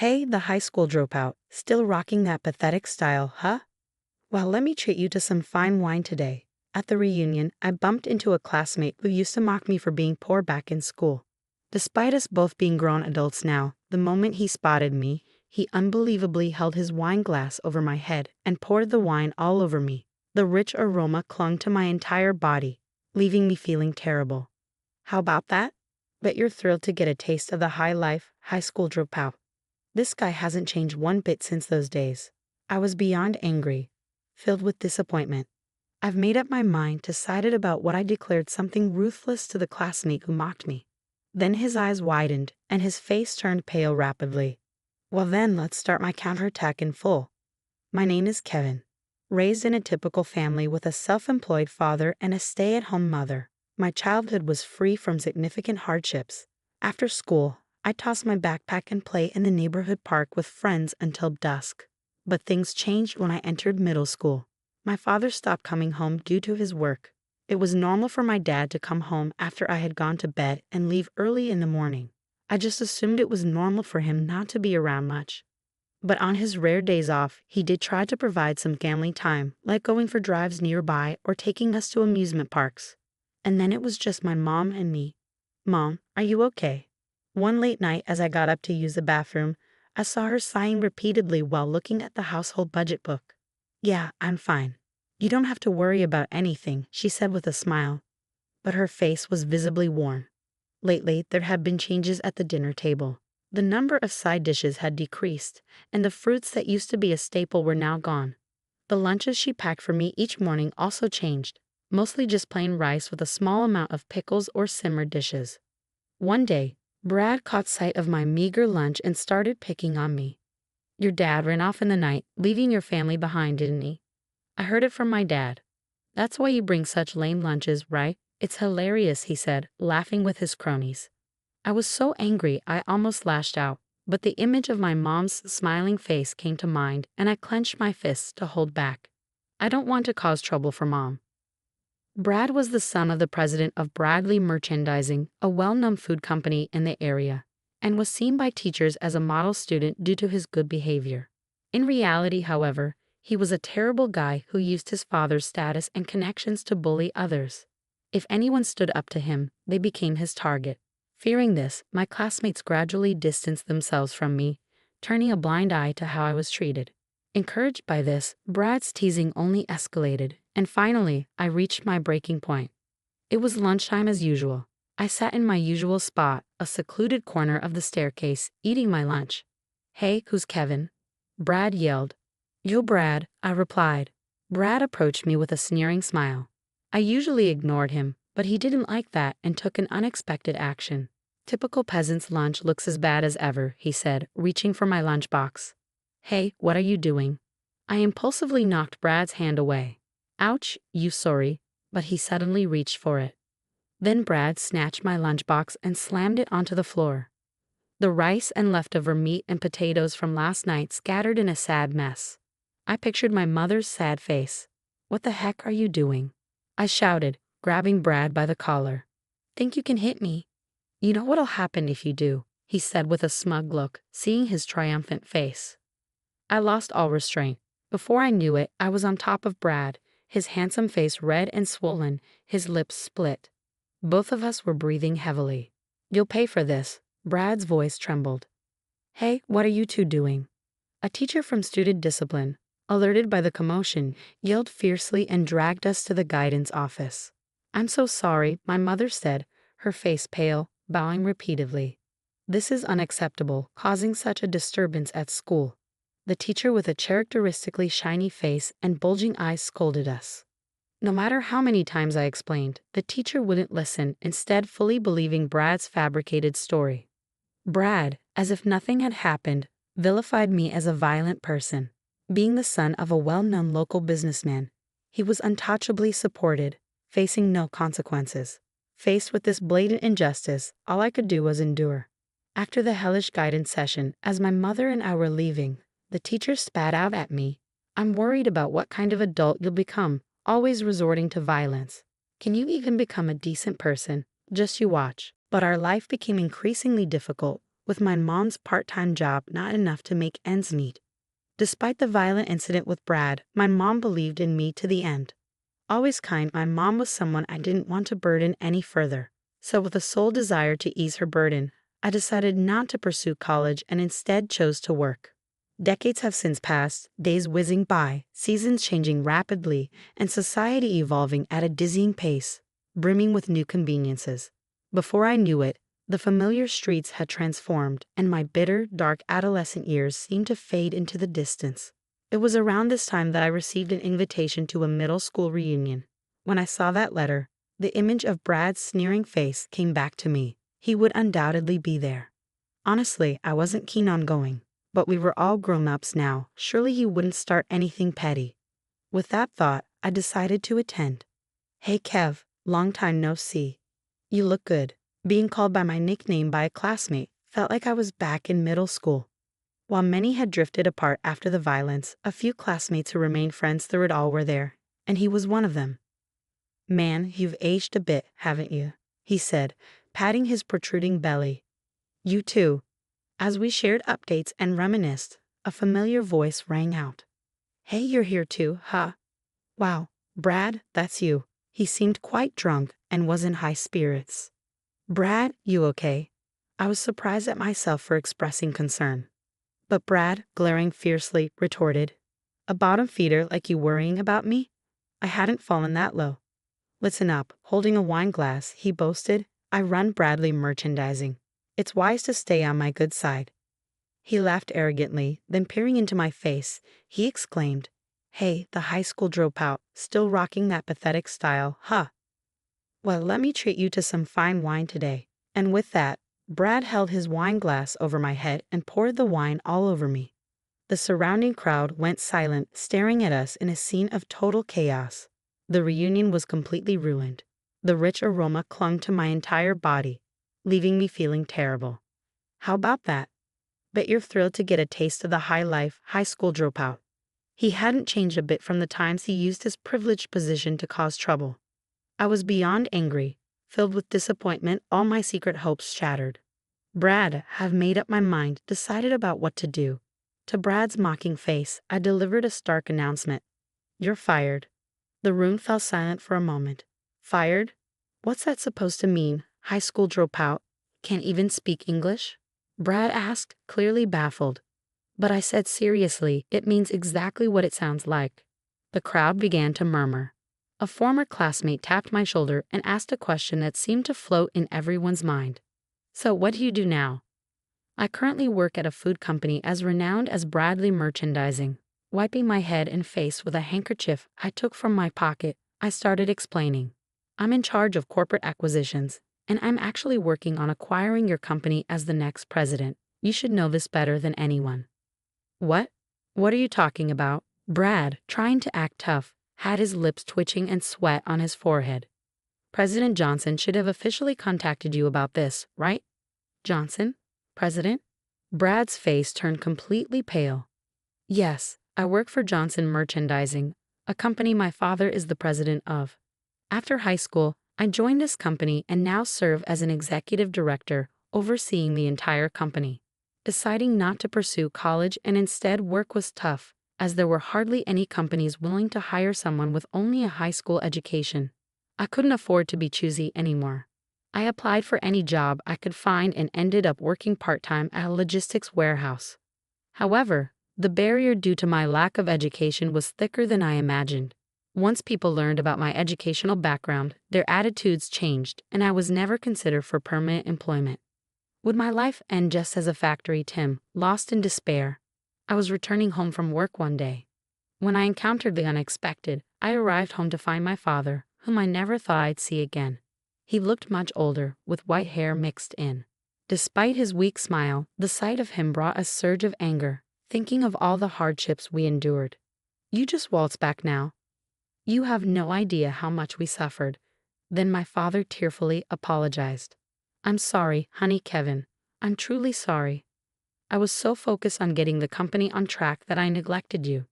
Hey, the high school dropout, still rocking that pathetic style, huh? Well, let me treat you to some fine wine today. At the reunion, I bumped into a classmate who used to mock me for being poor back in school. Despite us both being grown adults now, the moment he spotted me, he unbelievably held his wine glass over my head and poured the wine all over me. The rich aroma clung to my entire body, leaving me feeling terrible. How about that? Bet you're thrilled to get a taste of the high life, high school dropout. This guy hasn't changed one bit since those days. I was beyond angry, filled with disappointment. I've made up my mind to side it about what I declared something ruthless to the classmate who mocked me. Then his eyes widened, and his face turned pale rapidly. Well then, let's start my counterattack in full. My name is Kevin. Raised in a typical family with a self-employed father and a stay-at-home mother, my childhood was free from significant hardships. After school, I tossed my backpack and play in the neighborhood park with friends until dusk. But things changed when I entered middle school. My father stopped coming home due to his work. It was normal for my dad to come home after I had gone to bed and leave early in the morning. I just assumed it was normal for him not to be around much. But on his rare days off, he did try to provide some family time, like going for drives nearby or taking us to amusement parks. And then it was just my mom and me. Mom, are you okay? One late night as I got up to use the bathroom, I saw her sighing repeatedly while looking at the household budget book. Yeah, I'm fine. You don't have to worry about anything, she said with a smile. But her face was visibly worn. Lately, there had been changes at the dinner table. The number of side dishes had decreased, and the fruits that used to be a staple were now gone. The lunches she packed for me each morning also changed, mostly just plain rice with a small amount of pickles or simmered dishes. One day, Brad caught sight of my meager lunch and started picking on me. Your dad ran off in the night, leaving your family behind, didn't he? I heard it from my dad. That's why you bring such lame lunches, right? It's hilarious, he said, laughing with his cronies. I was so angry I almost lashed out, but the image of my mom's smiling face came to mind and I clenched my fists to hold back. I don't want to cause trouble for Mom. Brad was the son of the president of Bradley Merchandising, a well-known food company in the area, and was seen by teachers as a model student due to his good behavior. In reality, however, he was a terrible guy who used his father's status and connections to bully others. If anyone stood up to him, they became his target. Fearing this, my classmates gradually distanced themselves from me, turning a blind eye to how I was treated. Encouraged by this, Brad's teasing only escalated, and finally, I reached my breaking point. It was lunchtime as usual. I sat in my usual spot, a secluded corner of the staircase, eating my lunch. Hey, who's Kevin? Brad yelled. Yo, Brad, I replied. Brad approached me with a sneering smile. I usually ignored him, but he didn't like that and took an unexpected action. Typical peasant's lunch looks as bad as ever, he said, reaching for my lunchbox. Hey, what are you doing? I impulsively knocked Brad's hand away. Ouch, you sorry, but he suddenly reached for it. Then Brad snatched my lunchbox and slammed it onto the floor. The rice and leftover meat and potatoes from last night scattered in a sad mess. I pictured my mother's sad face. What the heck are you doing? I shouted, grabbing Brad by the collar. Think you can hit me? You know what'll happen if you do, he said with a smug look, seeing his triumphant face. I lost all restraint. Before I knew it, I was on top of Brad, his handsome face red and swollen, his lips split. Both of us were breathing heavily. You'll pay for this. Brad's voice trembled. Hey, what are you two doing? A teacher from student discipline, alerted by the commotion, yelled fiercely and dragged us to the guidance office. I'm so sorry, my mother said, her face pale, bowing repeatedly. This is unacceptable, causing such a disturbance at school. The teacher with a characteristically shiny face and bulging eyes scolded us. No matter how many times I explained, the teacher wouldn't listen, instead fully believing Brad's fabricated story. Brad, as if nothing had happened, vilified me as a violent person. Being the son of a well-known local businessman, he was untouchably supported, facing no consequences. Faced with this blatant injustice, all I could do was endure. After the hellish guidance session, as my mother and I were leaving, the teacher spat out at me. I'm worried about what kind of adult you'll become, always resorting to violence. Can you even become a decent person? Just you watch. But our life became increasingly difficult, with my mom's part-time job not enough to make ends meet. Despite the violent incident with Brad, my mom believed in me to the end. Always kind, my mom was someone I didn't want to burden any further. So with a sole desire to ease her burden, I decided not to pursue college and instead chose to work. Decades have since passed, days whizzing by, seasons changing rapidly, and society evolving at a dizzying pace, brimming with new conveniences. Before I knew it, the familiar streets had transformed, and my bitter, dark adolescent years seemed to fade into the distance. It was around this time that I received an invitation to a middle school reunion. When I saw that letter, the image of Brad's sneering face came back to me. He would undoubtedly be there. Honestly, I wasn't keen on going, but we were all grown-ups now. Surely he wouldn't start anything petty. With that thought, I decided to attend. "Hey Kev, long time no see. You look good." Being called by my nickname by a classmate felt like I was back in middle school. While many had drifted apart after the violence, a few classmates who remained friends through it all were there, and he was one of them. "Man, you've aged a bit, haven't you?" he said, patting his protruding belly. "You too." As we shared updates and reminisced, a familiar voice rang out. "Hey, you're here too, huh? Wow, Brad, that's you." He seemed quite drunk and was in high spirits. "Brad, you okay?" I was surprised at myself for expressing concern. But Brad, glaring fiercely, retorted, "A bottom feeder like you worrying about me? I hadn't fallen that low." "Listen up." Holding a wine glass, he boasted, "I run Bradley Merchandising. It's wise to stay on my good side." He laughed arrogantly, then peering into my face, he exclaimed, "Hey, the high school dropout, still rocking that pathetic style, huh? Well, let me treat you to some fine wine today." And with that, Brad held his wine glass over my head and poured the wine all over me. The surrounding crowd went silent, staring at us in a scene of total chaos. The reunion was completely ruined. The rich aroma clung to my entire body, leaving me feeling terrible. How about that? Bet you're thrilled to get a taste of the high life, high school dropout. He hadn't changed a bit from the times he used his privileged position to cause trouble. I was beyond angry, filled with disappointment, all my secret hopes shattered. "Brad, have made up my mind, decided about what to do." To Brad's mocking face, I delivered a stark announcement. "You're fired." The room fell silent for a moment. "Fired? What's that supposed to mean? High school dropout? Can't even speak English?" Brad asked, clearly baffled. But I said seriously, "It means exactly what it sounds like." The crowd began to murmur. A former classmate tapped my shoulder and asked a question that seemed to float in everyone's mind. "So what do you do now?" "I currently work at a food company as renowned as Bradley Merchandising." Wiping my head and face with a handkerchief I took from my pocket, I started explaining. "I'm in charge of corporate acquisitions, and I'm actually working on acquiring your company as the next president. You should know this better than anyone." "What? What are you talking about?" Brad, trying to act tough, had his lips twitching and sweat on his forehead. "President Johnson should have officially contacted you about this, right?" "Johnson? President?" Brad's face turned completely pale. "Yes, I work for Johnson Merchandising, a company my father is the president of. After high school, I joined this company and now serve as an executive director, overseeing the entire company. Deciding not to pursue college and instead work was tough, as there were hardly any companies willing to hire someone with only a high school education. I couldn't afford to be choosy anymore. I applied for any job I could find and ended up working part-time at a logistics warehouse. However, the barrier due to my lack of education was thicker than I imagined. Once people learned about my educational background, their attitudes changed, and I was never considered for permanent employment. Would my life end just as a factory Tim, lost in despair? I was returning home from work one day. When I encountered the unexpected, I arrived home to find my father, whom I never thought I'd see again. He looked much older, with white hair mixed in. Despite his weak smile, the sight of him brought a surge of anger, thinking of all the hardships we endured. "You just waltz back now. You have no idea how much we suffered." Then my father tearfully apologized. "I'm sorry, honey Kevin. I'm truly sorry. I was so focused on getting the company on track that I neglected you.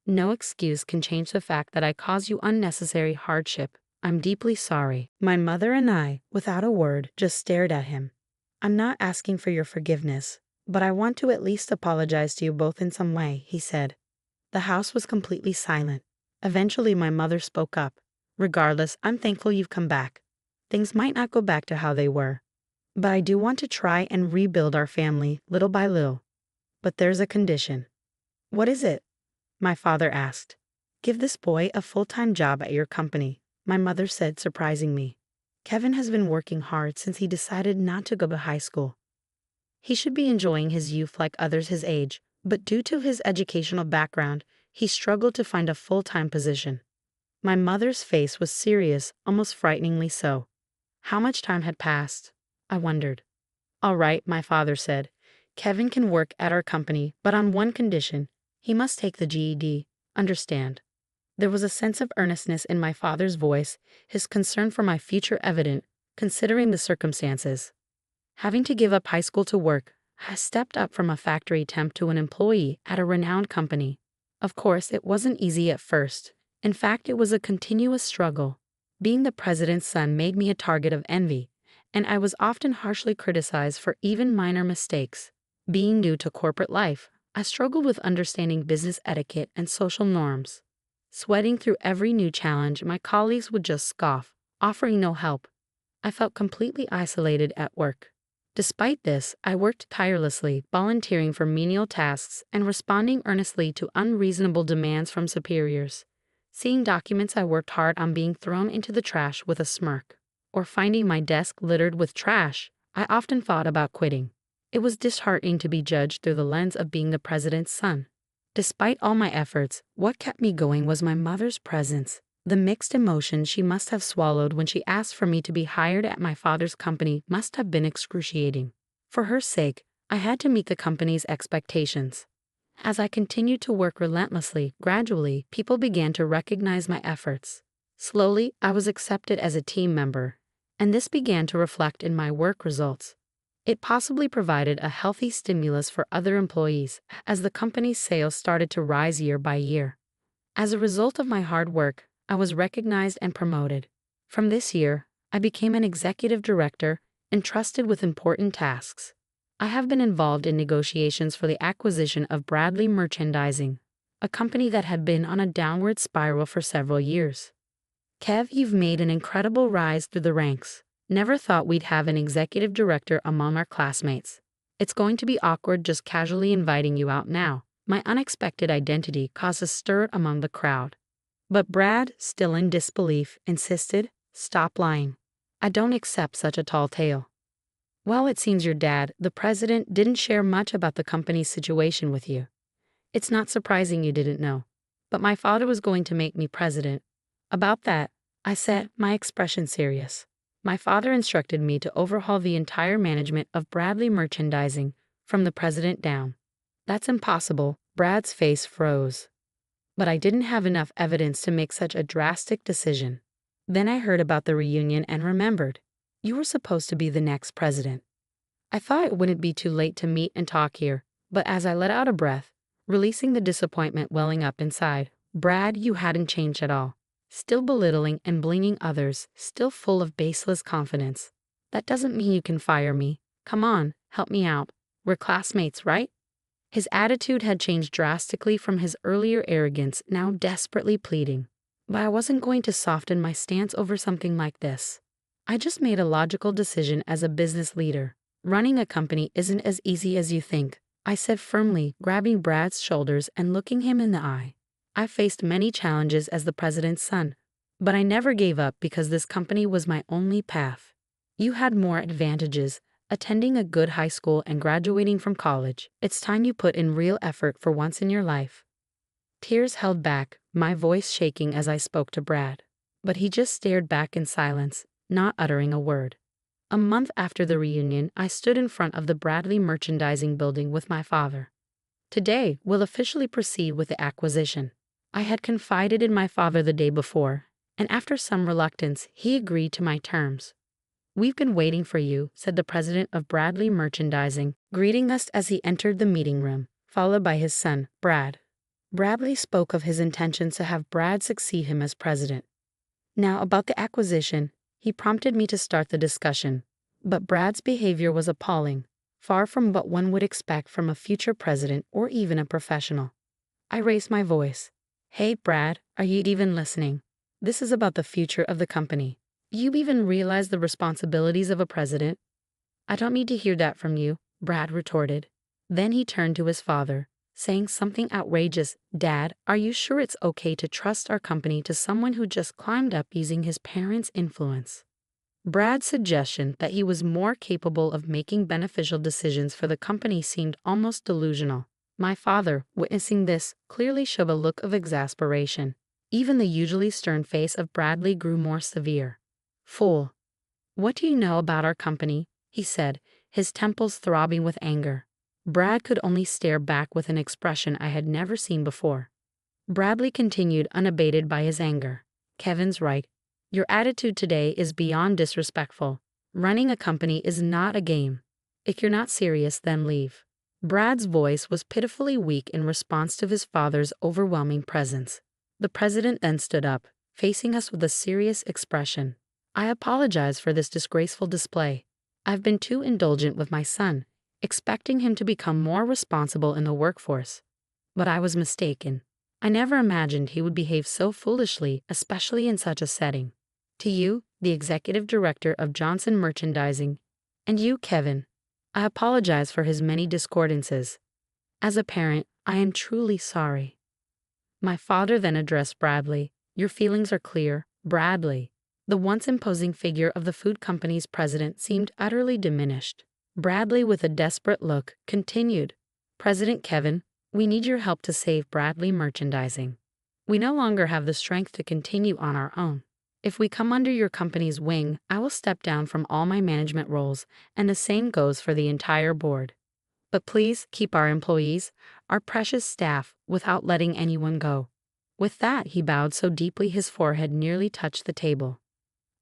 No excuse can change the fact that I caused you unnecessary hardship. I'm deeply sorry." My mother and I, without a word, just stared at him. I'm not asking for your forgiveness, but I want to at least apologize to you both in some way, he said. The house was completely silent. Eventually, my mother spoke up. Regardless, I'm thankful you've come back. Things might not go back to how they were, but I do want to try and rebuild our family little by little. But there's a condition. What is it? My father asked. Give this boy a full-time job at your company, my mother said, surprising me. Kevin has been working hard since he decided not to go to high school. He should be enjoying his youth like others his age, but due to his educational background, he struggled to find a full-time position. My mother's face was serious, almost frighteningly so. How much time had passed? I wondered. All right, my father said. Kevin can work at our company, but on one condition. He must take the GED. Understand? There was a sense of earnestness in my father's voice, his concern for my future evident, considering the circumstances. Having to give up high school to work, I stepped up from a factory temp to an employee at a renowned company. Of course, it wasn't easy at first. In fact, it was a continuous struggle. Being the president's son made me a target of envy, and I was often harshly criticized for even minor mistakes. Being new to corporate life, I struggled with understanding business etiquette and social norms. Sweating through every new challenge, my colleagues would just scoff, offering no help. I felt completely isolated at work. Despite this, I worked tirelessly, volunteering for menial tasks and responding earnestly to unreasonable demands from superiors. Seeing documents I worked hard on being thrown into the trash with a smirk, or finding my desk littered with trash, I often thought about quitting. It was disheartening to be judged through the lens of being the president's son. Despite all my efforts, what kept me going was my mother's presence. The mixed emotions she must have swallowed when she asked for me to be hired at my father's company must have been excruciating. For her sake, I had to meet the company's expectations. As I continued to work relentlessly, gradually, people began to recognize my efforts. Slowly, I was accepted as a team member, and this began to reflect in my work results. It possibly provided a healthy stimulus for other employees as the company's sales started to rise year by year. As a result of my hard work, I was recognized and promoted. From this year, I became an executive director entrusted with important tasks. I have been involved in negotiations for the acquisition of Bradley Merchandising, a company that had been on a downward spiral for several years. Kev, you've made an incredible rise through the ranks. Never thought we'd have an executive director among our classmates. It's going to be awkward just casually inviting you out now. My unexpected identity caused a stir among the crowd. But Brad, still in disbelief, insisted, "Stop lying. I don't accept such a tall tale." Well, it seems your dad, the president, didn't share much about the company's situation with you. It's not surprising you didn't know. But my father was going to make me president. About that, I said, my expression serious. My father instructed me to overhaul the entire management of Bradley Merchandising, from the president down. That's impossible. Brad's face froze. But I didn't have enough evidence to make such a drastic decision. Then I heard about the reunion and remembered. You were supposed to be the next president. I thought it wouldn't be too late to meet and talk here, but as I let out a breath, releasing the disappointment welling up inside, Brad, you hadn't changed at all. Still belittling and blaming others, still full of baseless confidence. That doesn't mean you can fire me. Come on, help me out. We're classmates, right? His attitude had changed drastically from his earlier arrogance, now desperately pleading. But I wasn't going to soften my stance over something like this. I just made a logical decision as a business leader. Running a company isn't as easy as you think, I said firmly, grabbing Brad's shoulders and looking him in the eye. I faced many challenges as the president's son, but I never gave up because this company was my only path. You had more advantages, attending a good high school and graduating from college. It's time you put in real effort for once in your life. Tears held back, my voice shaking as I spoke to Brad. But he just stared back in silence, not uttering a word. A month after the reunion, I stood in front of the Bradley Merchandising building with my father. Today, we'll officially proceed with the acquisition. I had confided in my father the day before, and after some reluctance, he agreed to my terms. We've been waiting for you, said the president of Bradley Merchandising, greeting us as he entered the meeting room, followed by his son, Brad. Bradley spoke of his intentions to have Brad succeed him as president. Now, about the acquisition, he prompted me to start the discussion. But Brad's behavior was appalling, far from what one would expect from a future president or even a professional. I raised my voice. Hey, Brad, are you even listening? This is about the future of the company. You even realize the responsibilities of a president? I don't need to hear that from you, Brad retorted. Then he turned to his father, saying something outrageous. Dad, are you sure it's okay to trust our company to someone who just climbed up using his parents' influence? Brad's suggestion that he was more capable of making beneficial decisions for the company seemed almost delusional. My father, witnessing this, clearly showed a look of exasperation. Even the usually stern face of Bradley grew more severe. Fool. What do you know about our company? He said, his temples throbbing with anger. Brad could only stare back with an expression I had never seen before. Bradley continued unabated by his anger. Kevin's right. Your attitude today is beyond disrespectful. Running a company is not a game. If you're not serious, then leave. Brad's voice was pitifully weak in response to his father's overwhelming presence. The president then stood up, facing us with a serious expression. I apologize for this disgraceful display. I've been too indulgent with my son, expecting him to become more responsible in the workforce. But I was mistaken. I never imagined he would behave so foolishly, especially in such a setting. To you, the executive director of Johnson Merchandising, and you, Kevin, I apologize for his many discordances. As a parent, I am truly sorry. My father then addressed Bradley. Your feelings are clear, Bradley. The once imposing figure of the food company's president seemed utterly diminished. Bradley, with a desperate look, continued, President Kevin, we need your help to save Bradley Merchandising. We no longer have the strength to continue on our own. If we come under your company's wing, I will step down from all my management roles, and the same goes for the entire board. But please keep our employees, our precious staff, without letting anyone go. With that, he bowed so deeply his forehead nearly touched the table.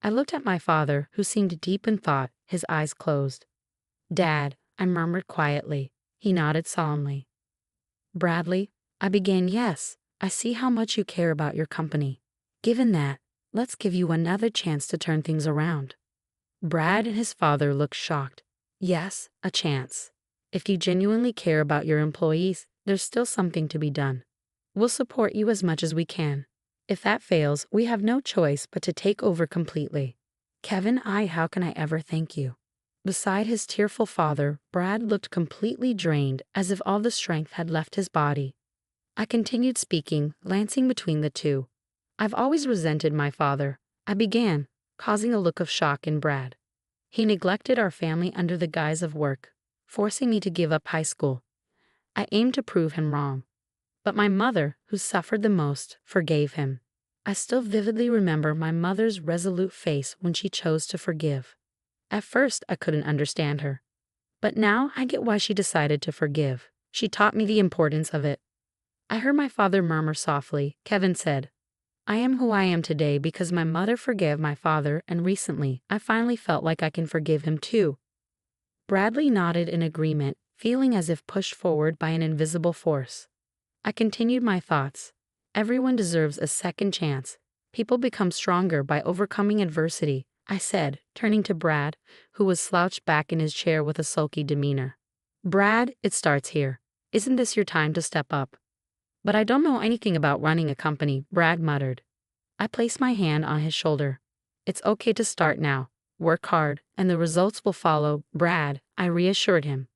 I looked at my father, who seemed deep in thought, his eyes closed. Dad, I murmured quietly. He nodded solemnly. Bradley, I began, yes, I see how much you care about your company. Given that, let's give you another chance to turn things around. Brad and his father looked shocked. Yes, a chance. If you genuinely care about your employees, there's still something to be done. We'll support you as much as we can. If that fails, we have no choice but to take over completely. Kevin, how can I ever thank you? Beside his tearful father, Brad looked completely drained, as if all the strength had left his body. I continued speaking, glancing between the two. I've always resented my father, I began, causing a look of shock in Brad. He neglected our family under the guise of work, forcing me to give up high school. I aimed to prove him wrong. But my mother, who suffered the most, forgave him. I still vividly remember my mother's resolute face when she chose to forgive. At first, I couldn't understand her. But now I get why she decided to forgive. She taught me the importance of it. I heard my father murmur softly. Kevin said, I am who I am today because my mother forgave my father, and recently, I finally felt like I can forgive him too. Bradley nodded in agreement, feeling as if pushed forward by an invisible force. I continued my thoughts. Everyone deserves a second chance. People become stronger by overcoming adversity, I said, turning to Brad, who was slouched back in his chair with a sulky demeanor. Brad, it starts here. Isn't this your time to step up? But I don't know anything about running a company, Brad muttered. I placed my hand on his shoulder. It's okay to start now. Work hard, and the results will follow, Brad, I reassured him.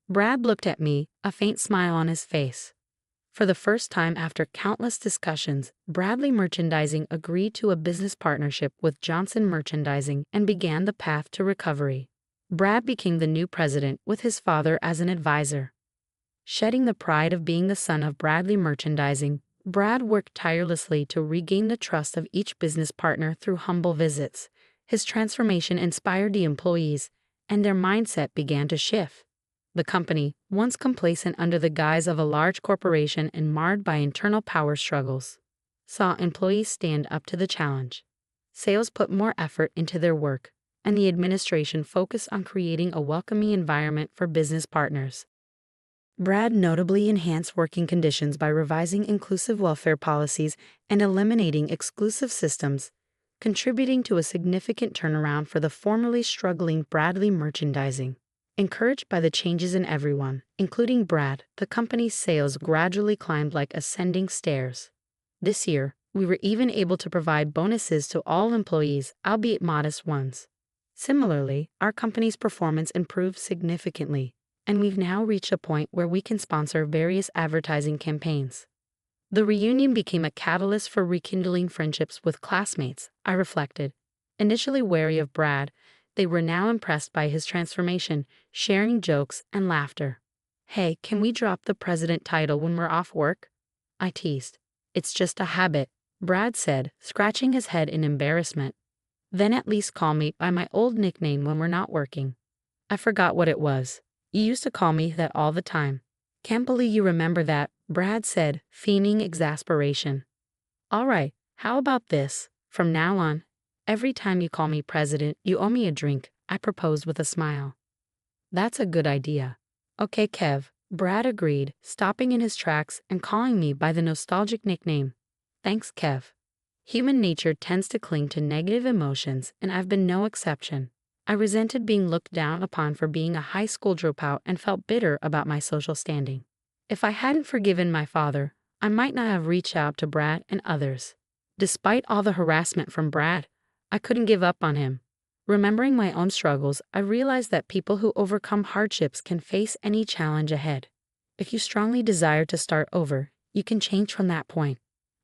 Brad looked at me, a faint smile on his face. For the first time after countless discussions, Bradley Merchandising agreed to a business partnership with Johnson Merchandising and began the path to recovery. Brad became the new president with his father as an advisor. Shedding the pride of being the son of Bradley Merchandising, Brad worked tirelessly to regain the trust of each business partner through humble visits. His transformation inspired the employees, and their mindset began to shift. The company, once complacent under the guise of a large corporation and marred by internal power struggles, saw employees stand up to the challenge. Sales put more effort into their work, and the administration focused on creating a welcoming environment for business partners. Brad notably enhanced working conditions by revising inclusive welfare policies and eliminating exclusive systems, contributing to a significant turnaround for the formerly struggling Bradley merchandising. Encouraged by the changes in everyone, including Brad, the company's sales gradually climbed like ascending stairs. This year, we were even able to provide bonuses to all employees, albeit modest ones. Similarly, our company's performance improved significantly, and we've now reached a point where we can sponsor various advertising campaigns. The reunion became a catalyst for rekindling friendships with classmates, I reflected. Initially wary of Brad, they were now impressed by his transformation, sharing jokes and laughter. "Hey, can we drop the president title when we're off work?" I teased. "It's just a habit," Brad said, scratching his head in embarrassment. "Then at least call me by my old nickname when we're not working." I forgot what it was. "You used to call me that all the time." "Can't believe you remember that," Brad said, feigning exasperation. "All right, how about this? From now on, every time you call me president, you owe me a drink," I proposed with a smile. "That's a good idea." "Okay, Kev," Brad agreed, stopping in his tracks and calling me by the nostalgic nickname. "Thanks, Kev." Human nature tends to cling to negative emotions, and I've been no exception. I resented being looked down upon for being a high school dropout and felt bitter about my social standing. If I hadn't forgiven my father, I might not have reached out to Brad and others. Despite all the harassment from Brad, I couldn't give up on him. Remembering my own struggles, I realized that people who overcome hardships can face any challenge ahead. If you strongly desire to start over, you can change from that point.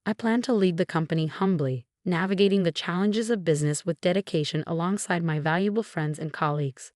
I plan to lead the company humbly, navigating the challenges of business with dedication alongside my valuable friends and colleagues.